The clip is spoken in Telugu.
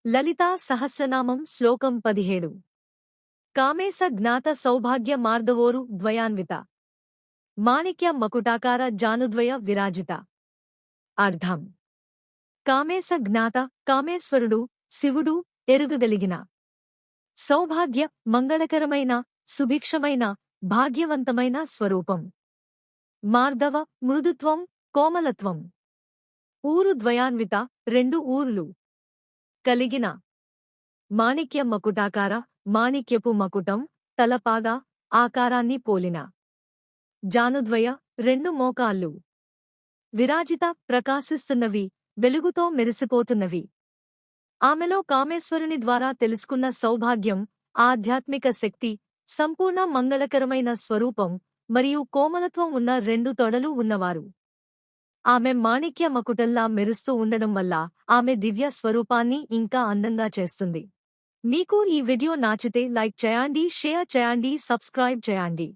లలితా సహస్రనామం శ్లోకం 17 కామేశ జ్ఞాత సౌభాగ్య మార్దవోరు ద్వయాన్విత మాణిక్య మకుటాకార జానుద్వయ విరాజిత అర్థం కామేశ జ్ఞాత కామేశ్వరుడు శివుడు ఎరుగగలిగిన సౌభాగ్య మంగళకరమైన సుభిక్షమైన భాగ్యవంతమైన స్వరూపం మార్దవ మృదుత్వం కోమలత్వం ఊరు ద్వయాన్విత రెండు ఊర్లు కలిగిన మాణిక్య మకుటాకార మాణిక్యపు మకుటం తలపాగా ఆకారాన్ని పోలిన జానుద్వయ రెండు మోకాళ్ళు విరాజిత ప్రకాశిస్తున్నవి వెలుగుతో మెరిసిపోతున్నవి ఆమెలో కామేశ్వరుని ద్వారా తెలుసుకున్న సౌభాగ్యం ఆధ్యాత్మిక శక్తి సంపూర్ణ మంగళకరమైన స్వరూపం మరియు కోమలత్వం ఉన్న రెండు తొడలు ఉన్నవారు ఆమె మాణిక్య మకుటంలా మెరుస్తూ ఉండడం వల్ల ఆమె దివ్య స్వరూపాన్ని ఇంకా అందంగా చేస్తుంది. మీకు ఈ వీడియో నచ్చితే లైక్ చేయండి, షేర్ చేయండి, సబ్స్క్రైబ్ చేయండి.